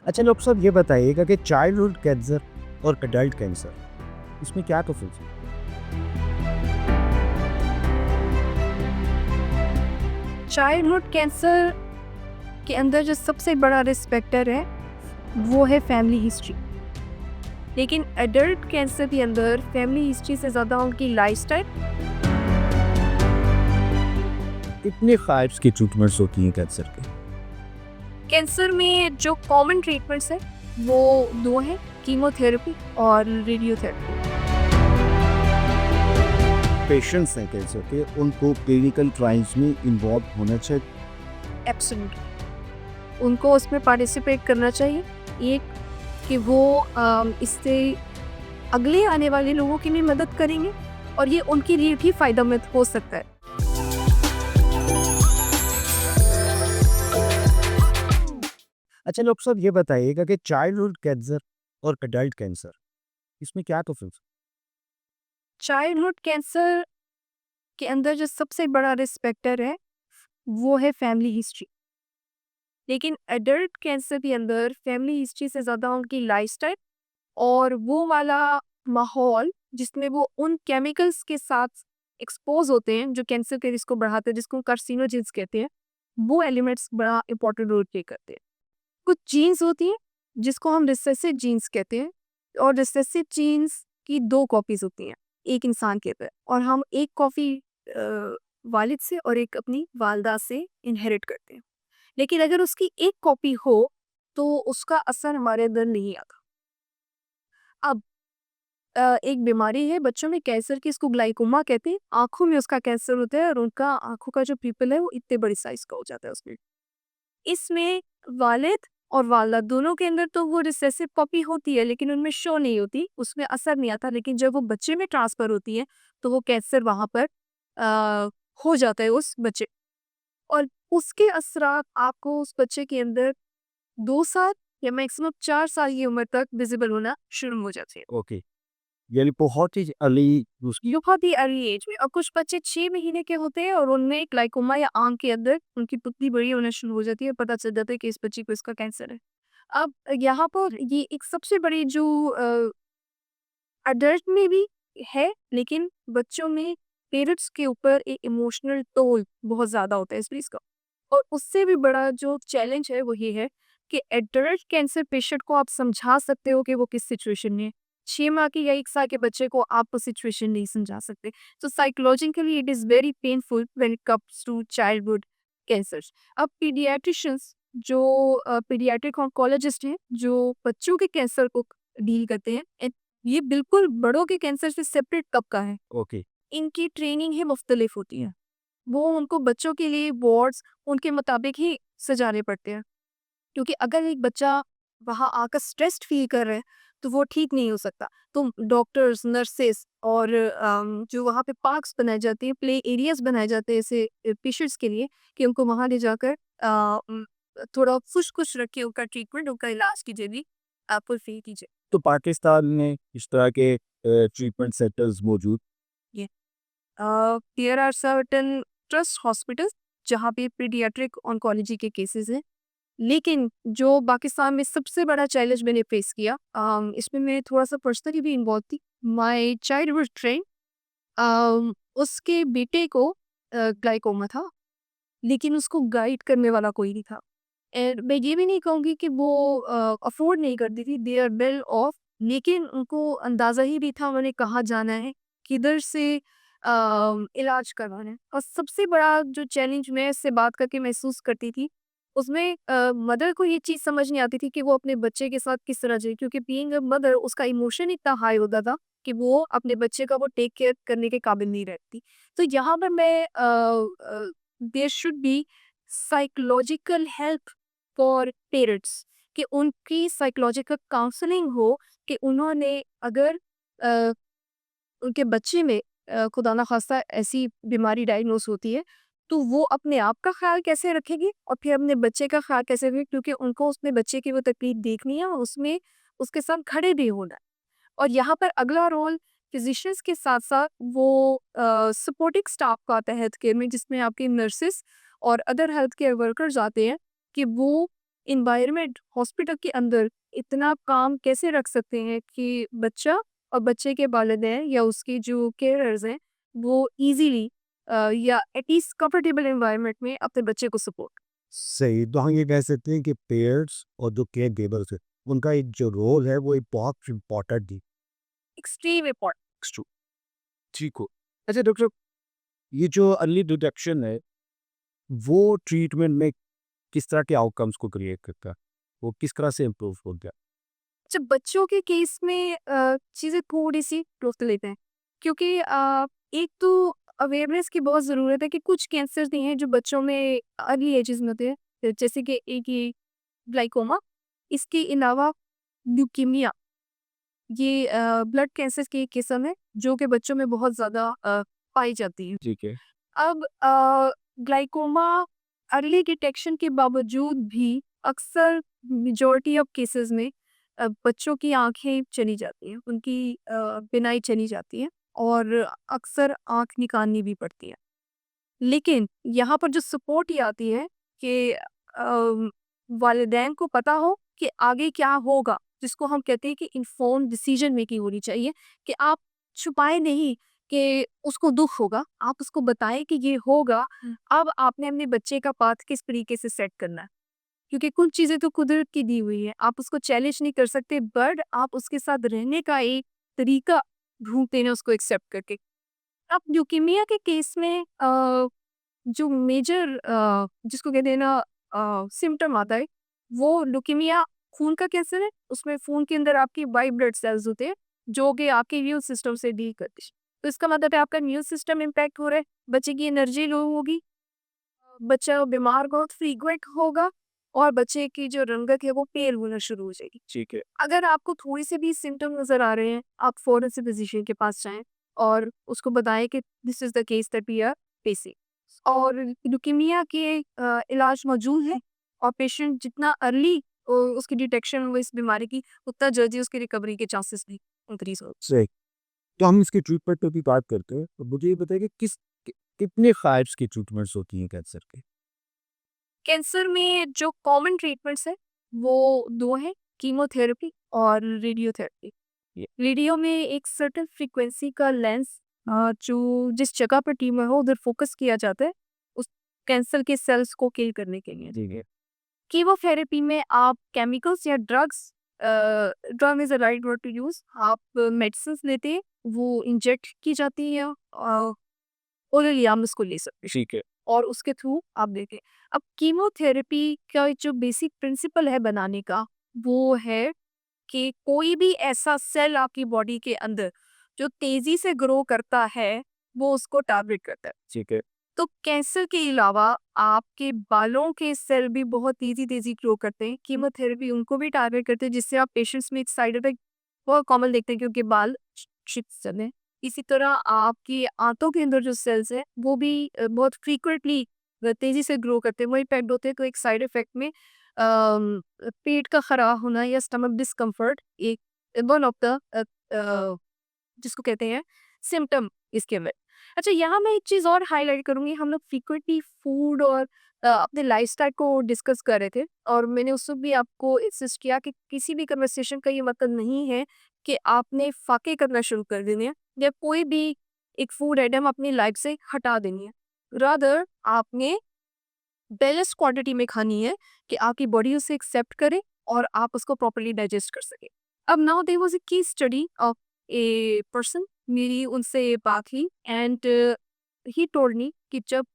अच्छा डॉक्टर साहब ये बताइएगा कि चाइल्डहुड कैंसर और एडल्ट कैंसर इसमें क्या डिफरेंस है? चाइल्डहुड कैंसर के अंदर जो सबसे बड़ा रिस्क फैक्टर है वो है फैमिली हिस्ट्री। लेकिन एडल्ट कैंसर के अंदर फैमिली हिस्ट्री से ज़्यादा उनकी लाइफस्टाइल। कितने टाइप्स की ट्रीटमेंट्स होती हैं कैंसर के? कैंसर में जो कॉमन ट्रीटमेंट्स है वो दो हैं, कीमोथेरेपी और रेडियोथेरेपी। पेशेंट्स हैं कैंसर के, उनको क्लिनिकल ट्रायल्स में इन्वॉल्व होना चाहिए। एब्सोल्युटली उनको उसमें पार्टिसिपेट करना चाहिए। एक कि वो इससे अगले आने वाले लोगों की भी मदद करेंगे और ये उनके लिए भी फ़ायदेमंद हो सकता है। अच्छा डॉक्टर साहब ये बताइएगा कि चाइल्डहुड कैंसर और एडल्ट कैंसर इसमें क्या डिफरेंस है? चाइल्डहुड कैंसर के अंदर जो सबसे बड़ा रिस्क फैक्टर है वो है फैमिली हिस्ट्री। लेकिन एडल्ट कैंसर के अंदर फैमिली हिस्ट्री से ज़्यादा उनकी लाइफस्टाइल और वो वाला माहौल जिसमें वो उन केमिकल्स के साथ एक्सपोज होते हैं जो कैंसर के रिस्क को बढ़ाते हैं, जिसको कार्सिनोजेंस कहते हैं। वो एलिमेंट्स बड़ा इंपॉर्टेंट रोल प्ले करते हैं। कुछ जीन्स होती हैं जिसको हम रिसेसिव जीन्स कहते हैं, और रिसेसिव जीन्स की दो कॉपीज होती हैं एक इंसान के अंदर, और हम एक कॉपी वालिद से और एक अपनी वालदा से इनहेरिट करते हैं। लेकिन अगर उसकी एक कॉपी हो तो उसका असर हमारे अंदर नहीं आता। अब एक बीमारी है बच्चों में कैंसर की, इसको ग्लाइकोमा कहते हैं। आंखों में उसका कैंसर होता है और उनका आंखों का जो पीपल है वो इतने बड़ी साइज का हो जाता है उसमें। इसमें वालिद और वालदा दोनों के अंदर तो वो रिसेसिव कॉपी होती है लेकिन उनमें शो नहीं होती, उसमें असर नहीं आता। लेकिन जब वो बच्चे में ट्रांसफर होती है तो वो कैंसर वहां पर आ, हो जाता है उस बच्चे, और उसके असरात आपको उस बच्चे के अंदर 2 साल या मैक्सिमम 4 साल की उम्र तक विजिबल होना शुरू हो जाती है। ओके, यानी बहुत ही अर्ली बहुत ही अर्ली एज में, और कुछ बच्चे 6 महीने के होते हैं और उनमें ग्लाइकोमा या आंख के अंदर उनकी पुतली बड़ी होना शुरू हो जाती है, पता चल जाता है कि इस बच्ची को इसका कैंसर है। अब यहाँ पर ये एक सबसे बड़ी जो अडल्ट में भी है, लेकिन बच्चों में पेरेंट्स के ऊपर एक इमोशनल टोल बहुत ज़्यादा होता है इस चीज़ का। और उससे भी बड़ा जो चैलेंज है वो ये है कि एडल्ट कैंसर पेशेंट को आप समझा सकते हो कि वो किस सिचुएशन में है। 6 माह के या 1 साल के बच्चे को आप वो सिचुएशन नहीं समझा सकते। तो psychologically it is very painful when it comes to childhood cancers. अब पीडियाट्रिशियंस जो पीडियाट्रिक ऑन्कोलॉजिस्ट हैं जो बच्चों के कैंसर को डील करते हैं, ये बिल्कुल बड़ों के कैंसर से सेपरेट तबका है। ओके। इनकी ट्रेनिंग ही मुख्तलिफ होती है। वो उनको बच्चों के लिए वार्ड्स उनके मुताबिक ही सजाने पड़ते हैं। क्योंकि अगर एक बच्चा वहाँ आकर स्ट्रेस्ड फील कर रहा है तो वो ठीक नहीं हो सकता। तो डॉक्टर्स, नर्सेस और जो वहाँ पे पार्क्स बनाए जाते हैं, प्ले एरियाज़ बनाए जाते हैं ऐसे पेशेंट्स के लिए कि उनको वहाँ ले जाकर थोड़ा खुश-खुश रख के उनका ट्रीटमेंट, उनका इलाज कीजिए भी, फुलफिल कीजिए। तो पाकिस्तान में इस तरह के ट्रीटमेंट सेंटर्स मौजूद? There are certain trust hospitals जहाँ पे पीडियाट्रिक ऑन्कोलॉजी के केसेस हैं। लेकिन जो पाकिस्तान में सबसे बड़ा चैलेंज मैंने फेस किया, इसमें मैं थोड़ा सा पर्सनली भी इन्वॉल्व थी। माय चाइल्ड वाज ट्रेन, उसके बेटे को ग्लाइकोमा था, लेकिन उसको गाइड करने वाला कोई नहीं था। एंड मैं ये भी नहीं कहूँगी कि वो अफोर्ड नहीं करती थी, दे आर वेल ऑफ, लेकिन उनको अंदाज़ा ही नहीं था उन्होंने कहाँ जाना है, किधर से इलाज करवाना है। और सबसे बड़ा जो चैलेंज मैं इससे बात करके महसूस करती थी, उसमें मदर को ये चीज़ समझ नहीं आती थी कि वो अपने बच्चे के साथ किस तरह जिए, क्योंकि बीइंग अ मदर उसका इमोशन इतना हाई होता था कि वो अपने बच्चे का वो टेक केयर करने के काबिल नहीं रहती। तो यहाँ पर मैं there should be psychological help for parents, कि उनकी साइकोलॉजिकल काउंसलिंग हो कि उन्होंने अगर अ, उनके बच्चे में खुदा ना खास्ता ऐसी बीमारी डायग्नोस होती है तो वो अपने आप का ख्याल कैसे रखेंगे और फिर अपने बच्चे का ख्याल कैसे रखेंगे, क्योंकि उनको उसमें बच्चे की वो तकलीफ देखनी है और उसमें उसके साथ खड़े भी होना है। और यहाँ पर अगला रोल फिजिशियंस के साथ साथ वो सपोर्टिंग स्टाफ का आता है हेल्थ केयर में, जिसमें आपके नर्सेस और अदर हेल्थ केयर वर्कर्स आते हैं कि वो इन्वायरमेंट हॉस्पिटल के अंदर इतना काम कैसे रख सकते हैं कि बच्चा और बच्चे के वालिदैन या उसके जो केयरर्स हैं वो इजीली या एटलीस्ट कंफर्टेबल एनवायरनमेंट में अपने बच्चे को सपोर्ट। सही, तो हम ये कह सकते हैं कि पेरेंट्स और जो केयर गिवर्स है, उनका एक जो रोल है वो एक बहुत इम्पोर्टेंट है। Extreme important. True. ठीक हो। अच्छा डॉक्टर साहब, ये जो अर्ली डिटेक्शन है, वो ट्रीटमेंट में किस तरह के आउटकम्स को क्रिएट करता है? वो किस तरह से इम्प्रूव होता है? जब बच्चों के केस में चीज़ें थोड़ी सी रोक लेते हैं क्योंकि एक तो अवेयरनेस की बहुत ज़रूरत है कि कुछ कैंसर्स नहीं हैं जो बच्चों में अर्ली एजेस में होते हैं, जैसे कि एक ये ग्लाइकोमा, इसके अलावा ल्यूकीमिया, ये ब्लड कैंसर की एक किस्म है जो कि बच्चों में बहुत ज़्यादा पाई जाती है। ठीक है। अब ग्लाइकोमा अर्ली डिटेक्शन के बावजूद भी अक्सर मेजॉरिटी ऑफ केसेस में बच्चों की आंखें चली जाती हैं, उनकी बिनाई चली जाती है और अक्सर आंख निकालनी भी पड़ती है। लेकिन यहाँ पर जो सपोर्ट ये आती है कि वालिदैन को पता हो कि आगे क्या होगा, जिसको हम कहते हैं कि इन्फॉर्म्ड डिसीजन मेकिंग होनी चाहिए, कि आप छुपाए नहीं कि उसको दुख होगा, आप उसको बताएं कि ये होगा। अब आपने अपने बच्चे का पाथ किस तरीके से सेट करना है, क्योंकि कुछ चीज़ें तो कुदरत की दी हुई है, आप उसको चैलेंज नहीं कर सकते, बट आप उसके साथ रहने का एक तरीका ढूंढते हैं उसको एक्सेप्ट करके। अब ल्यूकीमिया के केस में जो मेजर जिसको कहते हैं ना सिम्टम आता है, वो ल्यूकीमिया खून का कैंसर है। उसमें खून के अंदर आपकी वाइट ब्लड सेल्स होते हैं जो कि आपके इम्यून सिस्टम से डील करते हैं। तो इसका मतलब है आपका इम्यून सिस्टम इम्पैक्ट हो रहा है, बच्चे की एनर्जी लो होगी, बच्चा बीमार बहुत फ्रीक्वेंट होगा और बच्चे की जो रंगत है वो पेल होना शुरू हो जाएगी। ठीक है। अगर आपको थोड़ी से भी सिम्टम नज़र आ रहे हैं, आप फ़ौरन से फिज़िशियन के पास जाएँ और उसको बताएँ कि this is the case that we are facing. और ल्यूकीमिया के इलाज मौजूद है और पेशेंट जितना अर्ली उसकी डिटेक्शन हो इस बीमारी की, उतना जल्दी उसकी रिकवरी के चांसेस भी इंक्रीज़ हो। सही। तो हम इसके ट्रीटमेंट पे भी बात करते हैं। तो मुझे ये बताइए कि कितने टाइप्स की ट्रीटमेंट्स होती हैं कैंसर के? कैंसर में जो कॉमन ट्रीटमेंट्स हैं, वो 2 हैं, कीमोथेरेपी और रेडियोथेरेपी। रेडियो में एक सर्टेन फ्रीक्वेंसी का लेंस जो जिस जगह पर ट्यूमर हो उधर फोकस किया जाता है उस कैंसर के सेल्स को किल करने के लिए। ठीक है। कीमोथेरेपी में आप केमिकल्स या drugs, drug is a right word to use, आप मेडिसिन लेते हैं, वो इंजेक्ट की जाती है, ओरली आप उसको ले सकते हैं ठीक है। और उसके थ्रू आप देते हैं। अब कीमोथेरेपी का जो बेसिक प्रिंसिपल है बनाने का, वो है कि कोई भी ऐसा सेल आपकी बॉडी के अंदर जो तेजी से ग्रो करता है, वो उसको टारगेट करता है। ठीक है। तो कैंसर के अलावा आपके बालों के सेल भी बहुत तेजी तेजी ग्रो करते हैं, कीमोथेरेपी उनको भी टारगेट करते हैं, जिससे आप पेशेंट्स में एक साइड इफेक्ट बहुत कॉमन देखते हैं क्योंकि बाल शिफ्ट चले हैं। इसी तरह आपकी आंतों के अंदर जो सेल्स हैं वो भी बहुत फ्रीक्वेंटली तेजी से ग्रो करते हैं, वो इफेक्ट होते हैं। तो एक साइड इफेक्ट में पेट का खराब होना या स्टमक डिस्कम्फर्ट एक वन ऑफ द जिसको कहते हैं सिम्टम इसके अंदर। अच्छा, यहाँ मैं एक चीज़ और हाईलाइट करूँगी, हम लोग फ्रीक्वेंटली फूड और अपने लाइफस्टाइल को डिस्कस कर रहे थे और मैंने उस वक्त भी आपको इंसिस्ट किया कि किसी भी कन्वर्सेशन का ये मतलब नहीं है कि आपने फाके करना शुरू कर देने हैं या कोई भी एक फूड आइटम अपनी लाइफ से हटा देनी है। रादर आपने बैलेंस क्वांटिटी में खानी है कि आपकी बॉडी उसे एक्सेप्ट करे और आप उसको प्रॉपर्ली डाइजेस्ट कर सके। अब now there was a case study of a person, मेरी उनसे बात हुई एंड ही टोल्ड मी कि जब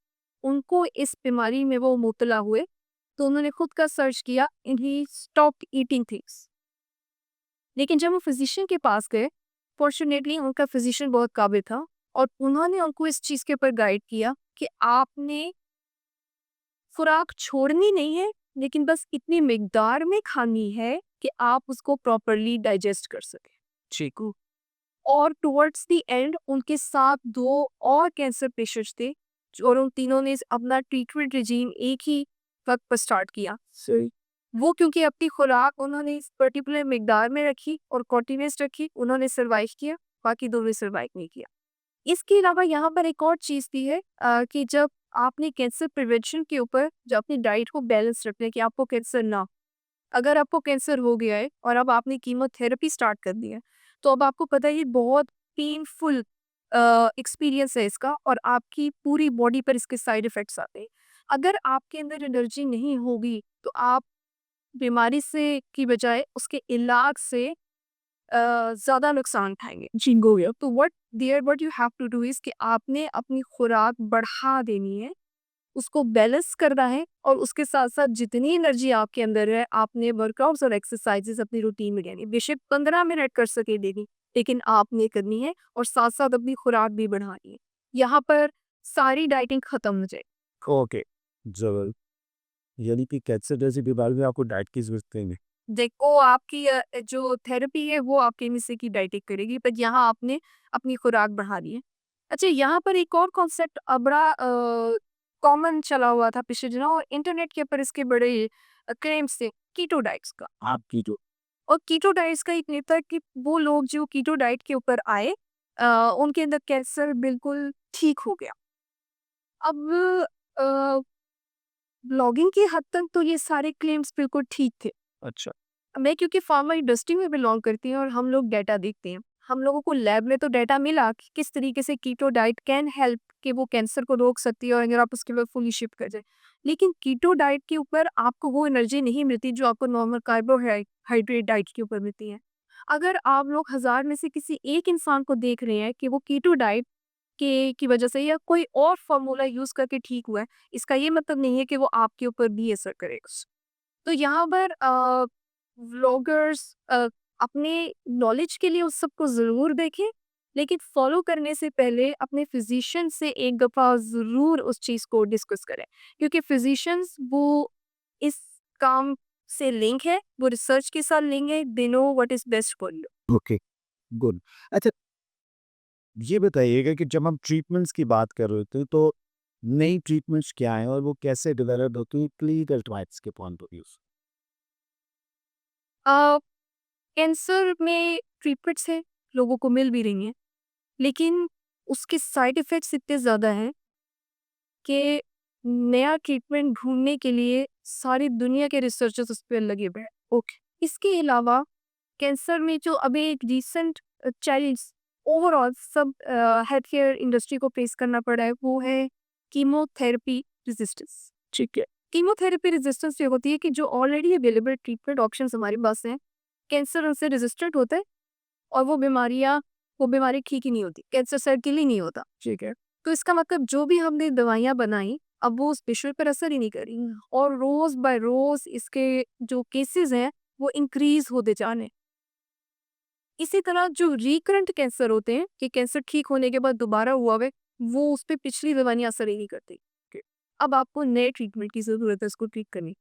उनको इस बीमारी में वो मुब्तला हुए तो उन्होंने खुद का सर्च किया and he stopped eating things. लेकिन जब वो फिजिशियन के पास गए, फॉर्चुनेटली उनका फिजिशियन बहुत काबिल था और उन्होंने उनको इस चीज़ के ऊपर गाइड किया कि आपने खुराक छोड़नी नहीं है, लेकिन बस इतनी मिकदार में खानी है कि आप उसको प्रॉपर्ली डाइजेस्ट कर सकें। चीकू। और टुवर्ड्स द एंड उनके साथ 2 और कैंसर पेशेंट्स थे और उन तीनों ने अपना ट्रीटमेंट रिजीम एक ही वक्त पर स्टार्ट किया। सही। वो क्योंकि अपनी खुराक उन्होंने इस पर्टिकुलर मिकदार में रखी और कॉन्टिन्यूस रखी, उन्होंने सर्वाइव किया, बाकी 2 ने सर्वाइव नहीं किया। इसके अलावा यहाँ पर एक और चीज़ भी है कि जब आपने कैंसर प्रिवेंशन के ऊपर जो अपनी डाइट को बैलेंस रखना है कि आपको कैंसर ना हो, अगर आपको कैंसर हो गया है और अब आपने कीमोथेरेपी स्टार्ट कर दी है, तो अब आपको पता है ये बहुत पेनफुल एक्सपीरियंस है इसका और आपकी पूरी बॉडी पर इसके साइड इफ़ेक्ट्स आते हैं। अगर आपके अंदर एनर्जी नहीं होगी, तो आप बीमारी से की बजाय उसके इलाज से ज़्यादा नुकसान उठाएँगे। जी, गो गया। तो what you have to do is कि आपने अपनी खुराक बढ़ा देनी है, उसको बैलेंस करना है और उसके साथ-साथ जितनी एनर्जी आपके अंदर है, आपने वर्कआउट्स और एक्सरसाइज़ेज़ अपनी रूटीन में लेनी है। बेशक 15 मिनट कर सके डेली, लेकिन आपने करनी है और साथ-साथ अपनी खुराक भी बढ़ानी है। यहाँ पर सारी डाइटिंग खत्म हो जाए। ओके, ज़रूर। यानी कि कैंसर जैसी बीमारी में आपको डाइट की ज़रूरत नहीं है। देखो आपकी जो थेरेपी है वो आपके हिस्से की डाइटिंग करेगी, पर यहाँ आपने अपनी खुराक बढ़ानी है। अच्छा, यहाँ पर एक और कॉन्सेप्ट बड़ा कॉमन चला हुआ था पिछले दिनों और इंटरनेट के ऊपर इसके बड़े क्लेम्स थे कीटो डाइट्स का। आपकी जो और कीटो डाइट्स का एक ये था कि वो लोग जो कीटो डाइट के ऊपर आए, उनके अंदर कैंसर बिल्कुल ठीक हो गया। अब अ, ब्लॉगिंग की हद तक तो ये सारे क्लेम्स बिल्कुल ठीक थे। अच्छा, मैं क्योंकि फार्मा इंडस्ट्री में बिलोंग करती हूँ और हम लोग डेटा देखते हैं। हम लोगों को लैब में तो डेटा मिला कि किस तरीके से कीटो डाइट कैन हेल्प कि वो कैंसर को रोक सकती है और अगर आप उसके बाद फुली शिफ्ट कर जाए। लेकिन कीटो डाइट के ऊपर आपको वो एनर्जी नहीं मिलती जो आपको नॉर्मल कार्बोहाइड्रेट डाइट के ऊपर मिलती है। अगर आप लोग 1000 में से किसी एक इंसान को देख रहे हैं कि वो कीटो डाइट के की वजह से या कोई और फॉर्मूला यूज़ करके ठीक हुआ है, इसका ये मतलब नहीं है कि वो आपके ऊपर भी असर करेगा। तो यहाँ पर व्लॉगर्स अपने नॉलेज के लिए उस सब को ज़रूर देखें, लेकिन फॉलो करने से पहले अपने फिजिशियन से एक दफ़ा ज़रूर उस चीज़ को डिस्कस करें, क्योंकि फिजिशियंस वो इस काम से लिंक है, वो रिसर्च के साथ लिंक है, they know what is best for you. Okay, good. अच्छा, ये बताइएगा कि जब हम ट्रीटमेंट्स की बात कर रहे होते हैं तो नई ट्रीटमेंट्स क्या हैं और वो कैसे डेवलप होती हैं क्लिनिकल ट्रायल्स के पॉइंट ऑफ व्यू से? अ, कैंसर में ट्रीटमेंट्स हैं, लोगों को मिल भी रही हैं, लेकिन उसके साइड इफ़ेक्ट्स इतने ज़्यादा हैं कि नया ट्रीटमेंट ढूँढने के लिए सारी दुनिया के रिसर्चर्स उस पे लगे हुए हैं। ओके। इसके अलावा कैंसर में जो अभी एक रीसेंट चैलेंज ओवरऑल सब हेल्थ केयर इंडस्ट्री को फेस करना पड़ा है, वो है कीमोथेरेपी रेजिस्टेंस। ठीक है। कीमोथेरेपी रेजिस्टेंस ये होती है कि जो ऑलरेडी अवेलेबल ट्रीटमेंट ऑप्शंस हमारे पास हैं, कैंसर उनसे रेजिस्टेंट होता है और वो बीमारी ठीक ही नहीं होती, कैंसर सेल किल ही नहीं होता। ठीक है। तो इसका मतलब जो भी हमने दवाइयाँ बनाई, अब वो उस पेशेंट पर असर ही नहीं कर रही और रोज़ बाय रोज़ इसके जो केसेज़ हैं, वो इंक्रीज़ होते जा रहे हैं। इसी तरह जो रिकरेंट कैंसर होते हैं, कि कैंसर ठीक होने के बाद दोबारा हुआ है, वो उस पे पिछली दवाइयाँ असर ही नहीं करती। के अब आपको नए ट्रीटमेंट की ज़रूरत है इसको ठीक करने।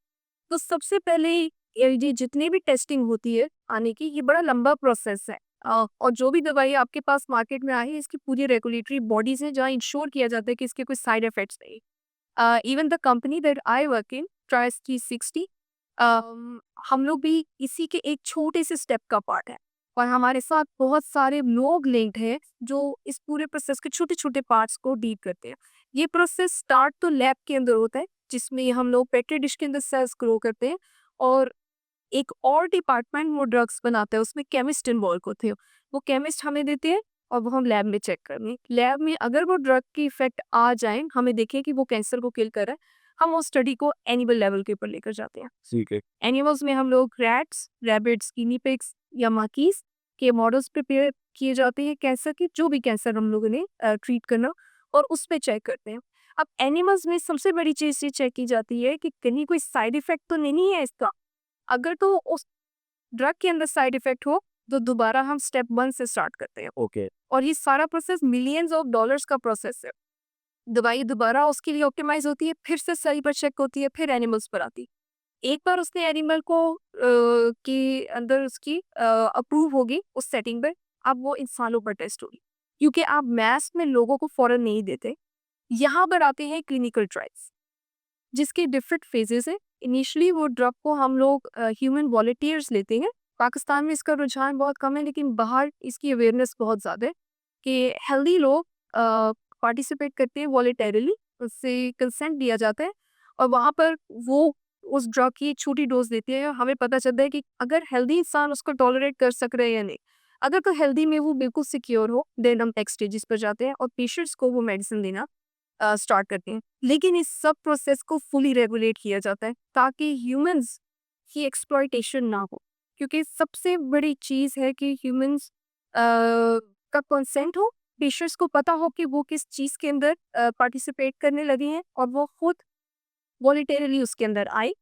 तो सबसे पहले ये जितनी भी टेस्टिंग होती है आने की, ये बड़ा लंबा प्रोसेस है। और जो भी दवाई आपके पास मार्केट में आई है, इसकी पूरी रेगुलेटरी बॉडीज़ हैं जहाँ इंश्योर किया जाता है कि इसके कोई साइड इफेक्ट्स नहीं। Even the company that I work in, Trice 360, हम लोग भी इसी के एक छोटे से स्टेप का पार्ट है और हमारे साथ बहुत सारे लोग लिंक्ड हैं जो इस पूरे प्रोसेस के छोटे-छोटे पार्ट्स को डील करते हैं। ये प्रोसेस स्टार्ट तो लैब के अंदर होता है, जिसमें हम लोग पेट्री डिश के अंदर सेल्स ग्रो करते हैं और एक और डिपार्टमेंट वो ड्रग्स बनाता है, उसमें केमिस्ट इन्वॉल्व होते हैं। वो केमिस्ट हमें देते हैं और वो हम लैब में चेक करेंगे। लैब में अगर वो ड्रग की इफ़ेक्ट आ जाए, हमें देखें कि वो कैंसर को किल कर रहा है, हम उस स्टडी को एनिमल लेवल के ऊपर लेकर जाते हैं। ठीक है। एनिमल्स में हम लोग रैट्स, रैबिट्स, गिनी पिग्स या मकीज़ के मॉडल्स प्रिपेयर किए जाते हैं कैंसर के, जो भी कैंसर हम लोगों ने ट्रीट करना, और उस पे चेक करते हैं। अब एनिमल्स में सबसे बड़ी चीज़ ये चेक की जाती है कि कहीं कोई साइड इफ़ेक्ट तो नहीं है इसका। अगर तो उस ड्रग के अंदर साइड इफ़ेक्ट हो, तो दोबारा हम स्टेप 1 से स्टार्ट करते हैं ओके, और ये सारा प्रोसेस मिलियंस ऑफ डॉलर्स का प्रोसेस है। दवाई दोबारा उसके लिए ऑप्टिमाइज़ होती है, फिर से सेल पर चेक होती है, फिर एनिमल्स पर आती है। एक बार उसने एनिमल को के अंदर उसकी अप्रूव होगी उस सेटिंग पे, अब वो इंसानों पर टेस्ट होगी। क्योंकि आप मैस में लोगों को फ़ौरन नहीं देते। यहाँ पर आते हैं क्लिनिकल ट्रायल्स, जिसके डिफरेंट फेजेज़ हैं। इनिशियली वो ड्रग को हम लोग ह्यूमन वॉलंटियर्स लेते हैं। पाकिस्तान में इसका रुझान बहुत कम है, लेकिन बाहर इसकी अवेयरनेस बहुत ज़्यादा है कि हेल्दी लोग पार्टिसिपेट करते हैं वॉलंटरली, उससे कंसेंट दिया जाता है और वहाँ पर वो उस ड्रग की एक छोटी डोज देते हैं, हमें पता चलता है कि अगर हेल्दी इंसान उसको टॉलरेट कर सक रहे हैं या नहीं। अगर तो हेल्दी में वो बिल्कुल सिक्योर हो, देन हम नेक्स्ट स्टेजेस पर जाते हैं और पेशेंट्स को वो मेडिसिन देना स्टार्ट करते हैं। लेकिन इस सब प्रोसेस को फुली रेगुलेट किया जाता है ताकि ह्यूमंस की एक्सप्लॉयटेशन ना हो, क्योंकि सबसे बड़ी चीज़ है कि ह्यूमंस का कंसेंट हो, पेशेंट्स को पता हो कि वो किस चीज़ के अंदर पार्टिसिपेट करने लगे हैं और वो खुद वॉलंटरली उसके अंदर आए।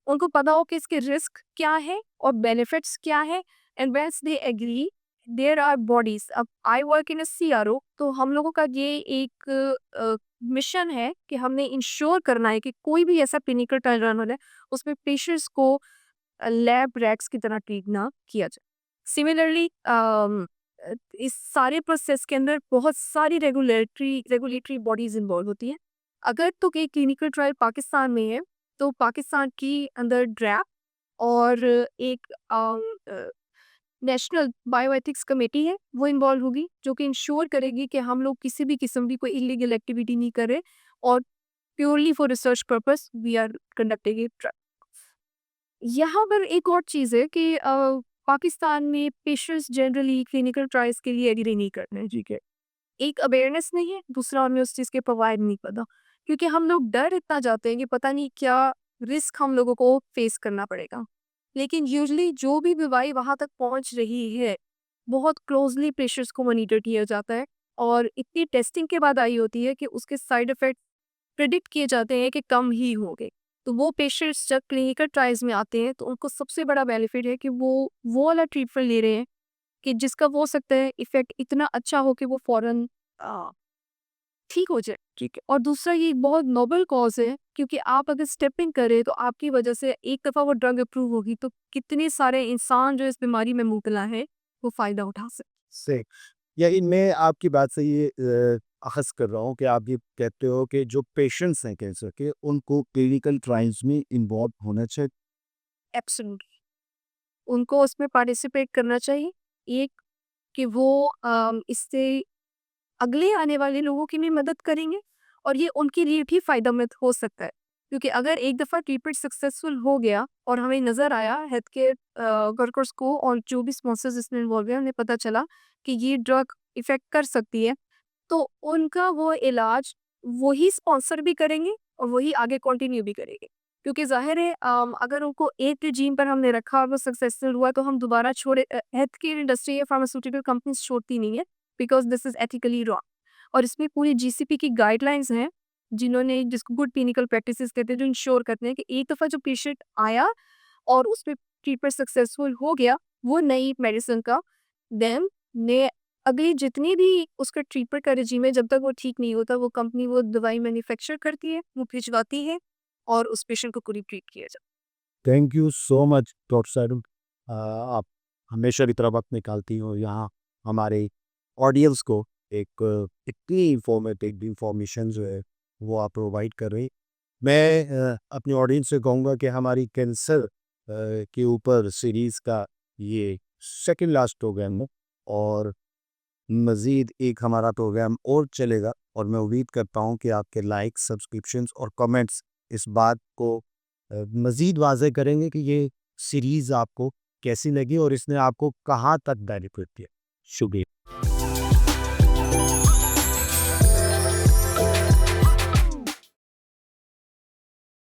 उनको पता हो कि इसके रिस्क क्या है और बेनिफिट्स क्या है, and once they agree there are bodies. अब I work in a CRO, तो हम लोगों का ये एक मिशन है कि हमने इंश्योर करना है कि कोई भी ऐसा क्लिनिकल ट्रायल रन हो रहा है उसमें पेशेंट्स को लैब रैट्स की तरह ट्रीट ना किया जाए। सिमिलरली इस सारे प्रोसेस के अंदर बहुत सारी रेगुलेटरी बॉडीज इन्वॉल्व होती हैं। अगर तो एक क्लिनिकल ट्रायल पाकिस्तान में है तो पाकिस्तान की अंदर ड्रैप और एक नेशनल बायोएथिक्स कमेटी है, वो इन्वॉल्व होगी, जो कि इंश्योर करेगी कि हम लोग किसी भी किस्म की कोई इलीगल एक्टिविटी नहीं कर रहे और purely for research purpose we are conducting it. यहाँ पर एक और चीज़ है कि पाकिस्तान में पेशेंट्स जनरली क्लिनिकल ट्रायल्स के लिए एग्री नहीं करते हैं, ठीक है। एक अवेयरनेस नहीं है, दूसरा हमें उस चीज़ के प्रोवाइड नहीं पता, क्योंकि हम लोग डर इतना जाते हैं कि पता नहीं क्या रिस्क हम लोगों को फेस करना पड़ेगा। लेकिन यूजुअली जो भी बीमारी वहाँ तक पहुँच रही है, बहुत क्लोजली पेशेंट्स को मॉनिटर किया जाता है और इतनी टेस्टिंग के बाद आई होती है कि उसके साइड इफ़ेक्ट प्रेडिक्ट किए जाते हैं कि कम ही होंगे। तो वो पेशेंट्स जब क्लिनिकल ट्रायल्स में आते हैं तो उनको सबसे बड़ा बेनिफिट है कि वो वाला ट्रीटमेंट ले रहे हैं कि जिसका वो हो सकता है इफ़ेक्ट इतना अच्छा हो कि वो फ़ौरन अ, ठीक हो जाए, ठीक है। और दूसरा ये एक बहुत नोबल कॉज़ है, क्योंकि आप अगर स्टेपिंग करें तो आपकी वजह से एक दफ़ा वो ड्रग अप्रूव होगी तो कितने सारे इंसान जो इस बीमारी में मुब्तला है, वो फ़ायदा उठा सकते हैं। से यही मैं आपकी बात से ये अख़ज़ कर रहा हूँ कि आप ये कहते हो कि जो पेशेंट्स हैं कैंसर के, उनको क्लिनिकल ट्रायल्स में इन्वॉल्व होना चाहिए। एब्सोल्यूटली। उनको उसमें पार्टिसिपेट करना चाहिए। एक कि वो इससे अगले आने वाले लोगों की भी मदद करेंगे और ये उनके लिए भी फ़ायदेमंद हो सकता है। क्योंकि अगर एक दफ़ा ट्रीटमेंट सक्सेसफुल हो गया और हमें नज़र आया हेल्थ केयर वर्कर्स को और जो भी स्पॉन्सर्स इसमें इन्वॉल्व हैं, उन्हें पता चला कि ये ड्रग इफ़ेक्ट कर सकती है, तो उनका वो इलाज वही स्पॉन्सर भी करेंगे और वही आगे कंटिन्यू भी करेंगे। क्योंकि ज़ाहिर है अगर उनको एक regime पर हमने रखा और वो सक्सेसफुल हुआ तो हम दोबारा हेल्थ केयर इंडस्ट्री या फार्मास्यूटिकल कंपनीज़ छोड़ती नहीं है, because this is ethically wrong. और इसमें पूरी जीसीपी की गाइडलाइंस हैं, जिन्होंने जिसको गुड क्लिनिकल प्रैक्टिसेस कहते हैं, जो इंश्योर करते हैं कि एक दफ़ा जो पेशेंट आया और उसमें ट्रीटमेंट सक्सेसफुल हो गया, वो नई मेडिसिन का देन ने अगली जितनी भी उसका ट्रीटमेंट का रेजीम है, जब तक वो ठीक नहीं होता, वो कंपनी वो दवाई मैन्युफैक्चर करती है, वो भिजवाती है और उस पेशेंट को पूरी ट्रीट किया जाता thank you so much doctor Sahib. आप हमेशा की तरह वक्त निकालती हो यहाँ हमारे ऑडियंस को एक इतनी इंफॉर्मेटिव इंफॉर्मेशन जो है वो आप प्रोवाइड कर रही। मैं अपने ऑडियंस से कहूँगा कि हमारी कैंसर के ऊपर सीरीज़ का ये सेकंड लास्ट प्रोग्राम है और मज़ीद एक हमारा प्रोग्राम और चलेगा और मैं उम्मीद करता हूँ कि आपके लाइक, सब्सक्रिप्शंस और कमेंट्स इस बात को मज़ीद वाज़ेह करेंगे कि ये सीरीज़ आपको कैसी लगी और इसने आपको कहाँ तक बेनिफिट दिया। शुक्रिया।